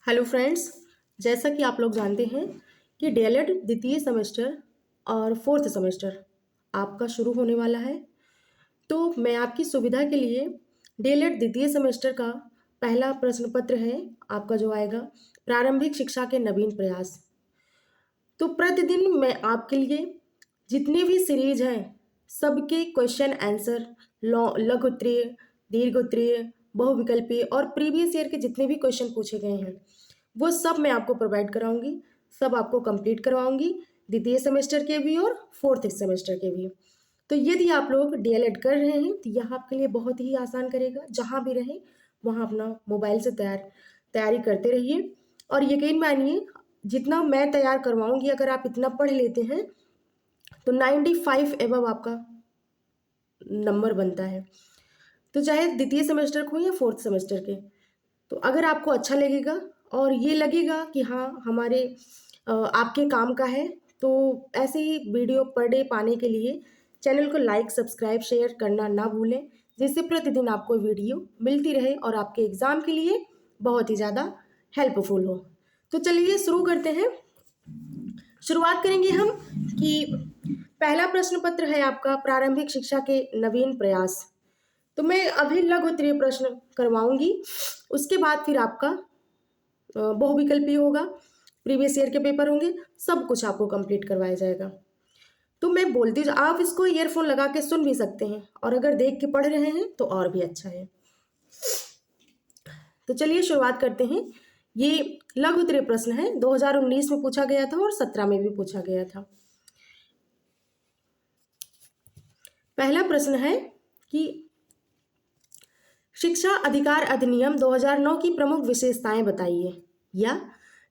Hello friends. जैसा कि आप लोग जानते हैं कि डीएलएड द्वितीय सेमेस्टर और फोर्थ सेमेस्टर आपका शुरू होने वाला है। तो मैं आपकी सुविधा के लिए डीएलएड द्वितीय सेमेस्टर का पहला प्रश्न पत्र है आपका जो आएगा, प्रारंभिक शिक्षा के नवीन प्रयास। तो प्रतिदिन मैं आपके लिए जितने भी सीरीज हैं सबके क्वेश्चन आंसर, लघु उत्तरीय, दीर्घ उत्तरीय, बहुविकल्पीय और प्रीवियस ईयर के जितने भी क्वेश्चन पूछे गए हैं वो सब मैं आपको प्रोवाइड कराऊंगी, सब आपको कंप्लीट करवाऊंगी, द्वितीय सेमेस्टर के भी और फोर्थ सेमेस्टर के भी। तो यदि आप लोग डीएलएड कर रहे हैं तो यह आपके लिए बहुत ही आसान करेगा। जहाँ भी रहें वहाँ अपना मोबाइल से तैयारी करते रहिए और यकीन मानिए जितना मैं तैयार करवाऊंगी अगर आप इतना पढ़ लेते हैं तो 95 एबव आपका नंबर बनता है। तो चाहे द्वितीय सेमेस्टर को या फोर्थ सेमेस्टर के, तो अगर आपको अच्छा लगेगा और ये लगेगा कि हाँ हमारे आपके काम का है तो ऐसे ही वीडियो पर डे पाने के लिए चैनल को लाइक, सब्सक्राइब, शेयर करना ना भूलें, जिससे प्रतिदिन आपको वीडियो मिलती रहे और आपके एग्ज़ाम के लिए बहुत ही ज़्यादा हेल्पफुल हो। तो चलिए शुरू करते हैं। शुरुआत करेंगे हम कि पहला प्रश्न पत्र है आपका प्रारंभिक शिक्षा के नवीन प्रयास। तो मैं अभी लघु उत्तरीय प्रश्न करवाऊंगी, उसके बाद फिर आपका बहुविकल्पी होगा, प्रीवियस ईयर के पेपर होंगे, सब कुछ आपको कंप्लीट करवाया जाएगा। तो मैं बोलती आप इसको ईयरफोन लगा के सुन भी सकते हैं और अगर देख के पढ़ रहे हैं तो और भी अच्छा है। तो चलिए शुरुआत करते हैं। ये लघु उत्तरीय प्रश्न है, 2019 में पूछा गया था और 17 में भी पूछा गया था। पहला प्रश्न है कि शिक्षा अधिकार अधिनियम 2009 की प्रमुख विशेषताएं बताइए, या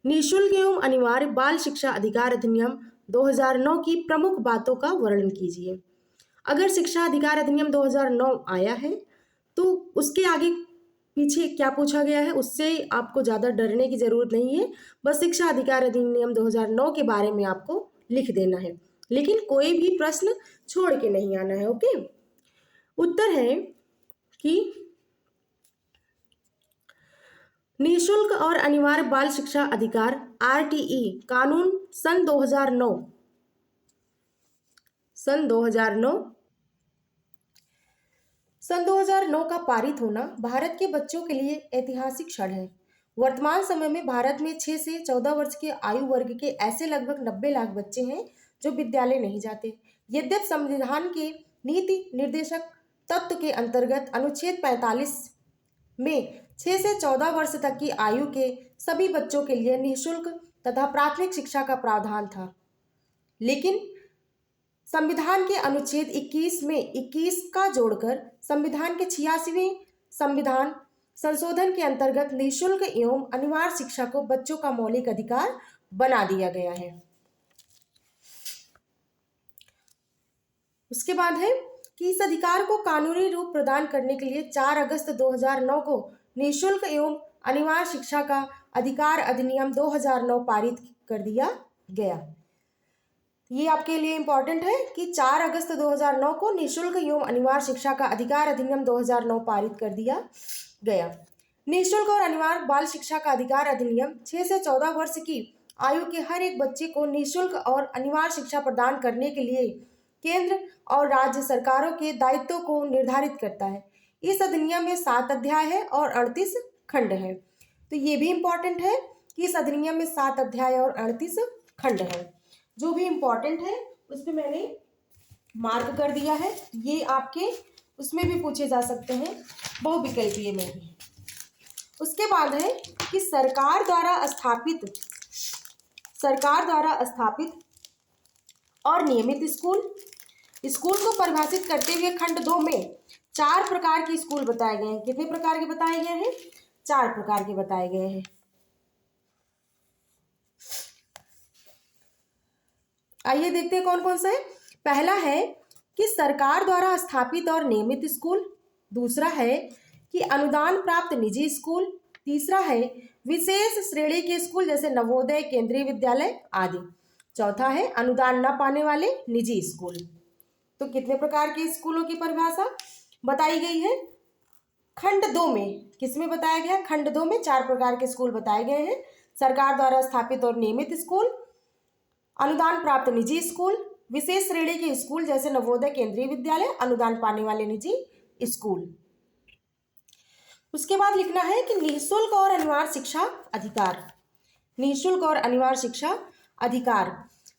निःशुल्क एवं अनिवार्य बाल शिक्षा अधिकार अधिनियम 2009 की प्रमुख बातों का वर्णन कीजिए। अगर शिक्षा अधिकार अधिनियम 2009 आया है तो उसके आगे पीछे क्या पूछा गया है उससे आपको ज़्यादा डरने की ज़रूरत नहीं है। बस शिक्षा अधिकार अधिनियम 2009 के बारे में आपको लिख देना है, लेकिन कोई भी प्रश्न छोड़ के नहीं आना है। ओके। उत्तर है कि निःशुल्क और अनिवार्य बाल शिक्षा अधिकार आरटीई कानून सन 2009 सन 2009 का पारित होना भारत के बच्चों के लिए ऐतिहासिक क्षण है। वर्तमान समय में भारत में 6 से 14 वर्ष के आयु वर्ग के ऐसे लगभग 90 लाख बच्चे हैं जो विद्यालय नहीं जाते। यद्यपि संविधान के नीति निर्देशक तत्व के अंतर्गत अनुच्छेद 45 में 6 से 14 वर्ष तक की आयु के सभी बच्चों के लिए निःशुल्क तथा प्राथमिक शिक्षा का प्रावधान था, लेकिन संविधान के अनुच्छेद 21 में 21 का जोड़कर संविधान के 86वें संविधान संशोधन के अंतर्गत निःशुल्क एवं अनिवार्य शिक्षा को बच्चों का मौलिक अधिकार बना दिया गया है। उसके बाद है कि इस अधिकार को कानूनी रूप प्रदान करने के लिए 4 अगस्त 2009 को निःशुल्क एवं अनिवार्य शिक्षा का अधिकार अधिनियम 2009 पारित कर दिया गया। ये आपके लिए इम्पोर्टेंट है कि 4 अगस्त 2009 को निःशुल्क एवं अनिवार्य शिक्षा का अधिकार अधिनियम 2009 पारित कर दिया गया। निःशुल्क और अनिवार्य बाल शिक्षा का अधिकार अधिनियम 6 से 14 वर्ष की आयु के हर एक बच्चे को निःशुल्क और अनिवार्य शिक्षा प्रदान करने के लिए केंद्र और राज्य सरकारों के दायित्वों को निर्धारित करता है। इस अधिनियम में 7 अध्याय है और 38 खंड है। तो ये भी इम्पोर्टेंट है कि इस अधिनियम में 7 अध्याय और 38 खंड है। जो भी इम्पोर्टेंट है उस पर मैंने मार्क कर दिया है। ये आपके उसमें भी पूछे जा सकते हैं, बहुविकल्पीय में भी। उसके बाद है कि सरकार द्वारा स्थापित और नियमित स्कूल को परिभाषित करते हुए खंड 2 में 4 प्रकार के स्कूल बताए गए हैं। कितने प्रकार के बताए गए हैं? 4 प्रकार के बताए गए हैं। आइए देखते हैं कौन कौन सा है। पहला है कि सरकार द्वारा स्थापित और नियमित स्कूल। दूसरा है कि अनुदान प्राप्त निजी स्कूल। तीसरा है विशेष श्रेणी के स्कूल जैसे नवोदय, केंद्रीय विद्यालय आदि। चौथा है अनुदान न पाने वाले निजी स्कूल। तो कितने प्रकार के स्कूलों की परिभाषा बताई गई है? खंड 2 में किसमें बताया गया? खंड 2 में 4 प्रकार के स्कूल बताए गए हैं। सरकार द्वारा स्थापित और नियमित स्कूल, अनुदान प्राप्त निजी स्कूल, विशेष श्रेणी के स्कूल जैसे नवोदय केंद्रीय विद्यालय, अनुदान पाने वाले निजी स्कूल। उसके बाद लिखना है कि निःशुल्क और अनिवार्य शिक्षा अधिकार। निःशुल्क और अनिवार्य शिक्षा अधिकार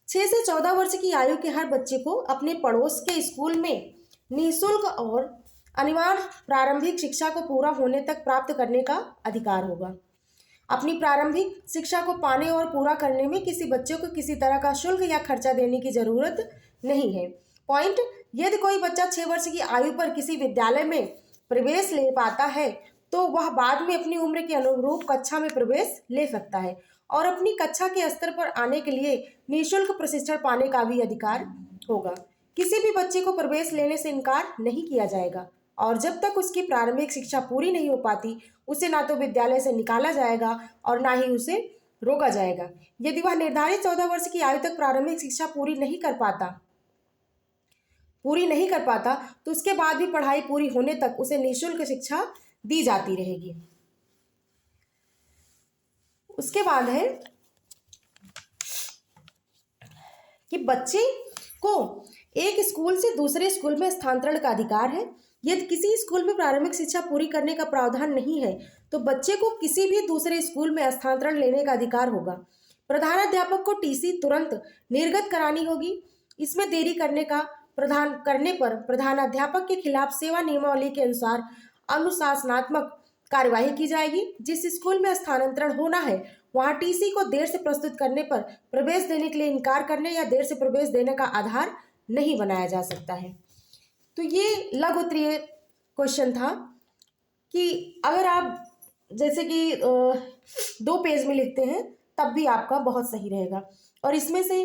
6 से 14 वर्ष की आयु के हर बच्चे को अपने पड़ोस के स्कूल में निःशुल्क और अनिवार्य प्रारंभिक शिक्षा को पूरा होने तक प्राप्त करने का अधिकार होगा। अपनी प्रारंभिक शिक्षा को पाने और पूरा करने में किसी बच्चे को किसी तरह का शुल्क या खर्चा देने की जरूरत नहीं है। पॉइंट, यदि कोई बच्चा 6 वर्ष की आयु पर किसी विद्यालय में प्रवेश ले पाता है तो वह बाद में अपनी उम्र के अनुरूप कक्षा में प्रवेश ले सकता है और अपनी कक्षा के स्तर पर आने के लिए निःशुल्क प्रशिक्षण पाने का भी अधिकार होगा। किसी भी बच्चे को प्रवेश लेने से इनकार नहीं किया जाएगा और जब तक उसकी प्रारंभिक शिक्षा पूरी नहीं हो पाती उसे ना तो विद्यालय से निकाला जाएगा और ना ही उसे रोका जाएगा। यदि वह निर्धारित 14 वर्ष की आयु तक प्रारंभिक शिक्षा पूरी नहीं कर पाता तो उसके बाद भी पढ़ाई पूरी होने तक उसे निःशुल्क शिक्षा दी जाती रहेगी। उसके बाद है कि बच्चे को एक स्कूल से दूसरे स्कूल में स्थानांतरण का अधिकार है। यदि किसी स्कूल में प्रारंभिक शिक्षा पूरी करने का प्रावधान नहीं है तो बच्चे को किसी भी दूसरे स्कूल में स्थानांतरण लेने का अधिकार होगा। प्रधानाध्यापक को टीसी तुरंत निर्गत करानी होगी। इसमें देरी करने पर प्रधानाध्यापक के खिलाफ सेवा नियमावली के अनुसार अनुशासनात्मक कार्यवाही की जाएगी। जिस स्कूल में स्थानांतरण होना है वहां टीसी को देर से प्रस्तुत करने पर प्रवेश देने के लिए इनकार करने या देर से प्रवेश देने का आधार नहीं बनाया जा सकता है। तो ये लघु उत्तरीय क्वेश्चन था कि अगर आप जैसे कि 2 पेज में लिखते हैं तब भी आपका बहुत सही रहेगा और इसमें से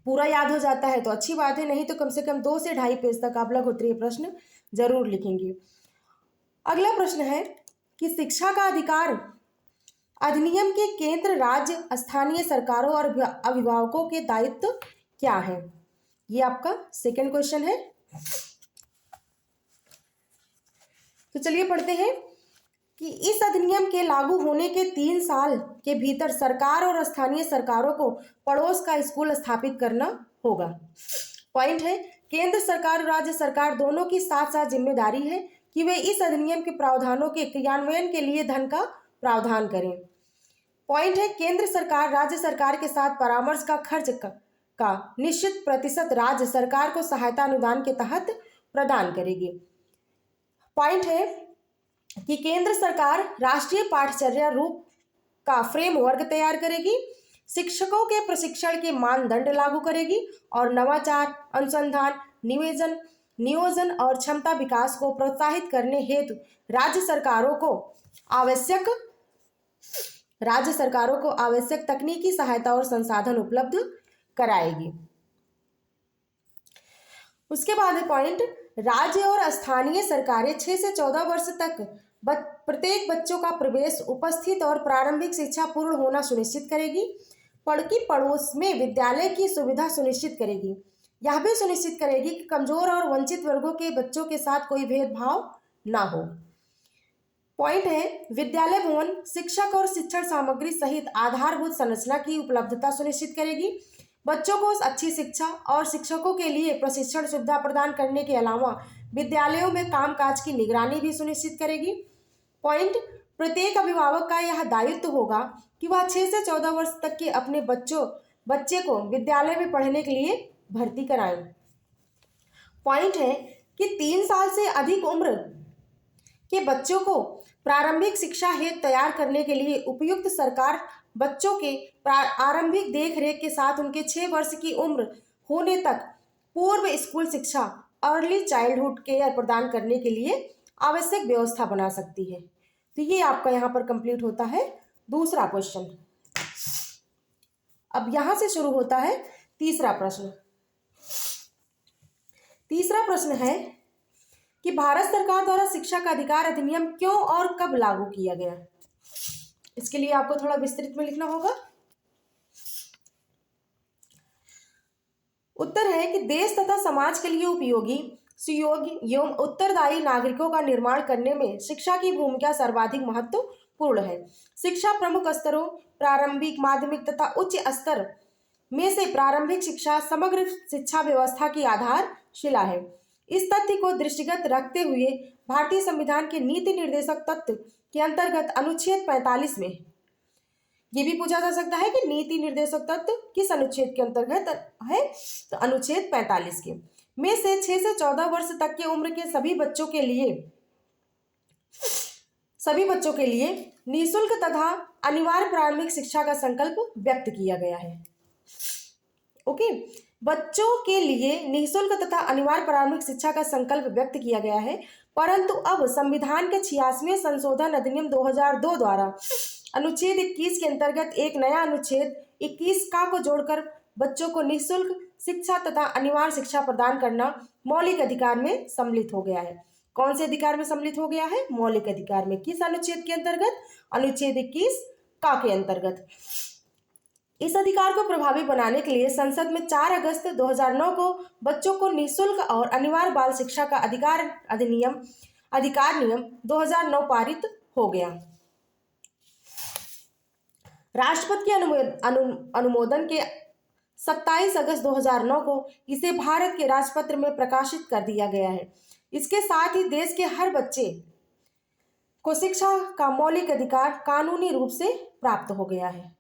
पूरा याद हो जाता है तो अच्छी बात है, नहीं तो कम से कम 2 से 2.5 पेज तक आप लघु उत्तरीय प्रश्न जरूर लिखेंगे। अगला प्रश्न है कि शिक्षा का अधिकार अधिनियम के केंद्र, राज्य, स्थानीय सरकारों और अभिभावकों के दायित्व क्या है? ये आपका सेकंड क्वेश्चन है। तो चलिए पढ़ते हैं कि इस अधिनियम के लागू होने के 3 साल के भीतर सरकार और स्थानीय सरकारों को पड़ोस का स्कूल स्थापित करना होगा। पॉइंट है, केंद्र सरकार और राज्य सरकार दोनों की साथ साथ जिम्मेदारी है कि वे इस अधिनियम के प्रावधानों के क्रियान्वयन के लिए धन का प्रावधान करें। पॉइंट है, केंद्र सरकार राज्य सरकार के साथ परामर्श का खर्च का निश्चित प्रतिशत राज्य सरकार को सहायता अनुदान के तहत प्रदान करेगी। पॉइंट है कि केंद्र सरकार राष्ट्रीय पाठ्यचर्या रूप का फ्रेमवर्क तैयार करेगी, शिक्षकों के प्रशिक्षण के मानदंड लागू करेगी और नवाचार, अनुसंधान, नियोजन और क्षमता विकास को प्रोत्साहित करने हेतु राज्य सरकारों को आवश्यक तकनीकी सहायता और संसाधन उपलब्ध कराएगी। उसके बाद है पॉइंट, राज्य और स्थानीय सरकारें 6 से 14 वर्ष तक प्रत्येक बच्चों का प्रवेश, उपस्थित और प्रारंभिक शिक्षा पूर्ण होना सुनिश्चित करेगी। पड़ोस में विद्यालय की सुविधा सुनिश्चित करेगी। यह भी सुनिश्चित करेगी कि कमजोर और वंचित वर्गों के बच्चों के साथ कोई भेदभाव ना हो। पॉइंट है, विद्यालय भवन, शिक्षक और शिक्षण सामग्री सहित आधारभूत संरचना की उपलब्धता सुनिश्चित करेगी। बच्चों को अच्छी शिक्षा और शिक्षकों के लिए प्रशिक्षण सुविधा प्रदान करने के अलावा विद्यालयों में कामकाज की निगरानी भी सुनिश्चित करेगी। पॉइंट, प्रत्येक अभिभावक का यह दायित्व होगा कि वह 6 से 14 वर्ष तक के अपने बच्चे को विद्यालय में पढ़ने के लिए भर्ती कराएं। पॉइंट है कि 3 साल से अधिक उम्र के बच्चों को प्रारंभिक शिक्षा हेतु तैयार करने के लिए उपयुक्त सरकार बच्चों के आरंभिक देखरेख के साथ उनके 6 वर्ष की उम्र होने तक पूर्व स्कूल शिक्षा, अर्ली चाइल्डहुड केयर प्रदान करने के लिए आवश्यक व्यवस्था बना सकती है। तो ये आपका यहाँ पर कंप्लीट होता है दूसरा क्वेश्चन। अब यहां से शुरू होता है तीसरा प्रश्न। तीसरा प्रश्न है कि भारत सरकार द्वारा शिक्षा का अधिकार अधिनियम क्यों और कब लागू किया गया? इसके लिए आपको थोड़ा विस्तृत में लिखना होगा। उत्तर है कि देश तथा समाज के लिए उपयोगी सुयोग्य एवं उत्तरदायी नागरिकों का निर्माण करने में शिक्षा की भूमिका सर्वाधिक महत्वपूर्ण है। शिक्षा प्रमुख स्तरों प्रारंभिक, माध्यमिक तथा उच्च स्तर में से प्रारंभिक शिक्षा समग्र शिक्षा व्यवस्था की आधारशिला है। इस तथ्य को दृष्टिगत रखते हुए भारतीय संविधान के नीति निर्देशक तत्व के अंतर्गत अनुच्छेद 45 में ये भी पूछा जा सकता है कि नीति निर्देशक तत्व किस अनुच्छेद के अंतर्गत है, तो अनुच्छेद 45 के में से 6 से 14 वर्ष तक की उम्र के सभी बच्चों के लिए निःशुल्क तथा अनिवार्य प्रारंभिक शिक्षा का संकल्प व्यक्त किया गया है। ओके, बच्चों के लिए निःशुल्क तथा अनिवार्य प्रारंभिक शिक्षा का संकल्प व्यक्त किया गया है, परंतु अब संविधान के 86वें संशोधन अधिनियम 2002 द्वारा अनुच्छेद 21 के अंतर्गत एक नया अनुच्छेद 21 का को जोड़कर बच्चों को निःशुल्क शिक्षा तथा अनिवार्य शिक्षा प्रदान करना मौलिक अधिकार में सम्मिलित हो गया है। कौन से अधिकार में सम्मिलित हो गया है? मौलिक अधिकार में। किस अनुच्छेद के अंतर्गत? अनुच्छेद 21 का के अंतर्गत। इस अधिकार को प्रभावी बनाने के लिए संसद में 4 अगस्त 2009 को बच्चों को निःशुल्क और अनिवार्य बाल शिक्षा का अधिकार नियम 2009 पारित हो गया। राष्ट्रपति के अनुमोदन के 27 अगस्त 2009 को इसे भारत के राजपत्र में प्रकाशित कर दिया गया है। इसके साथ ही देश के हर बच्चे को शिक्षा का मौलिक अधिकार कानूनी रूप से प्राप्त हो गया है।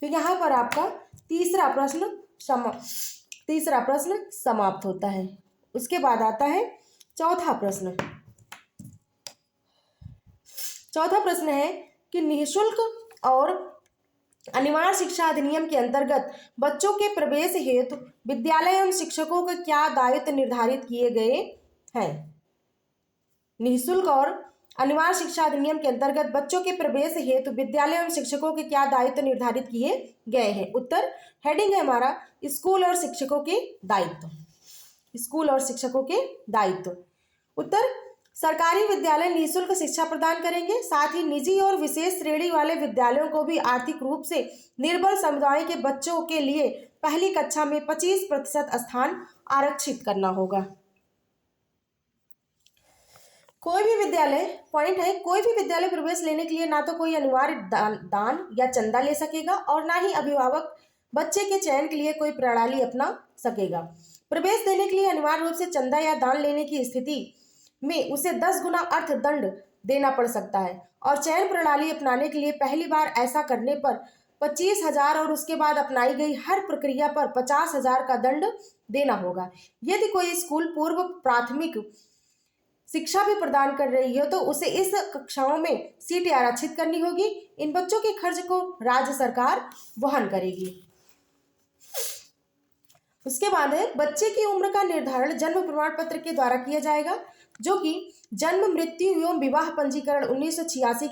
तो यहाँ पर आपका तीसरा प्रश्न समाप्त होता है। उसके बाद आता है चौथा प्रश्न। चौथा प्रश्न है कि निःशुल्क और अनिवार्य शिक्षा अधिनियम के अंतर्गत बच्चों के प्रवेश हेतु विद्यालय एवं शिक्षकों के क्या दायित्व निर्धारित किए गए हैं? निःशुल्क और अनिवार्य शिक्षा अधिनियम के अंतर्गत बच्चों के प्रवेश हेतु विद्यालय एवं शिक्षकों के क्या दायित्व निर्धारित किए गए हैं? उत्तर, हेडिंग है हमारा स्कूल और शिक्षकों के दायित्व। स्कूल और शिक्षकों के दायित्व। उत्तर, सरकारी विद्यालय निःशुल्क शिक्षा प्रदान करेंगे, साथ ही निजी और विशेष श्रेणी वाले विद्यालयों को भी आर्थिक रूप से निर्बल समुदाय के बच्चों के लिए पहली कक्षा में 25% स्थान आरक्षित करना होगा। कोई भी विद्यालय प्रवेश लेने के लिए ना तो कोई अनिवार्य दान या चंदा ले सकेगा और ना ही अभिभावक बच्चे के चयन के लिए कोई प्रणाली अपना सकेगा। प्रवेश देने के लिए अनिवार्य रूप से चंदा या दान लेने की स्थिति में उसे 10 गुना अर्थदंड देना पड़ सकता है और चयन प्रणाली अपनाने के लिए पहली बार ऐसा करने पर 25,000 और उसके बाद अपनाई गई हर प्रक्रिया पर 50,000 का दंड देना होगा। यदि कोई स्कूल पूर्व प्राथमिक शिक्षा भी प्रदान कर रही है तो उसे इस कक्षाओं में सीटें आरक्षित करनी होगी। इन बच्चों के खर्च को राज्य सरकार वहन करेगी। उसके बाद है बच्चे की उम्र का निर्धारण जन्म प्रमाण पत्र के द्वारा किया जाएगा, जो कि जन्म, मृत्यु एवं विवाह पंजीकरण 1986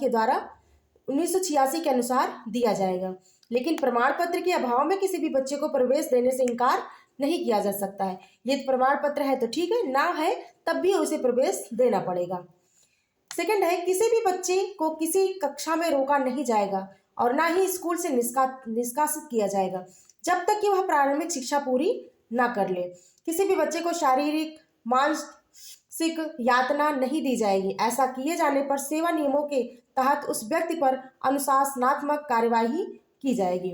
के अनुसार दिया जाएगा। लेकिन प्रमाण पत्र के अभाव में किसी भी बच्चे को प्रवेश देने से इनकार नहीं किया जा सकता है। यदि प्रमाण पत्र है तो ठीक है, ना है तब भी उसे प्रवेश देना पड़ेगा। सेकंड है, किसी भी बच्चे को किसी कक्षा में रोका नहीं जाएगा और ना ही स्कूल से निष्कासित किया जाएगा जब तक कि वह प्रारंभिक शिक्षा पूरी ना कर ले। किसी भी बच्चे को शारीरिक, मानसिक यातना नहीं दी जाएगी। ऐसा किए जाने पर सेवा नियमों के तहत उस व्यक्ति पर अनुशासनात्मक कार्यवाही की जाएगी।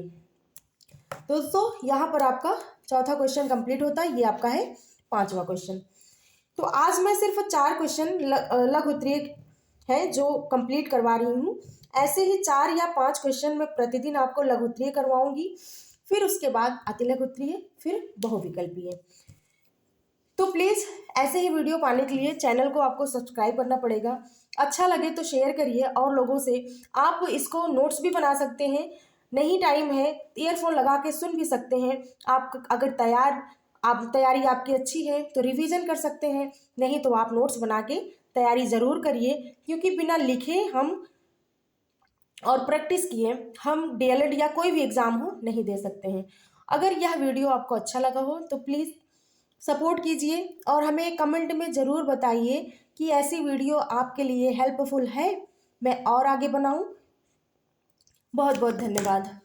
दोस्तों, यहाँ पर आपका चौथा क्वेश्चन कंप्लीट होता है। ये आपका है 5वां क्वेश्चन। तो आज मैं सिर्फ 4 क्वेश्चन लघु उत्तरीय हैं जो कंप्लीट करवा रही हूँ। ऐसे ही 4 या 5 क्वेश्चन मैं प्रतिदिन आपको लघु उत्तरीय करवाऊंगी, फिर उसके बाद अतिलघु उत्तरीय, फिर बहुविकल्पीय। तो प्लीज़ ऐसे ही वीडियो पाने के लिए चैनल को आपको सब्सक्राइब करना पड़ेगा। अच्छा लगे तो शेयर करिए और लोगों से। आप इसको नोट्स भी बना सकते हैं, नहीं टाइम है ईयरफोन लगा के सुन भी सकते हैं। आप अगर तैयारी आपकी अच्छी है तो रिवीजन कर सकते हैं, नहीं तो आप नोट्स बना के तैयारी ज़रूर करिए, क्योंकि बिना लिखे हम और प्रैक्टिस किए हम डीएलएड या कोई भी एग्ज़ाम हो नहीं दे सकते हैं। अगर यह वीडियो आपको अच्छा लगा हो तो प्लीज़ सपोर्ट कीजिए और हमें कमेंट में ज़रूर बताइए कि ऐसी वीडियो आपके लिए हेल्पफुल है, मैं और आगे बनाऊं। बहुत बहुत धन्यवाद।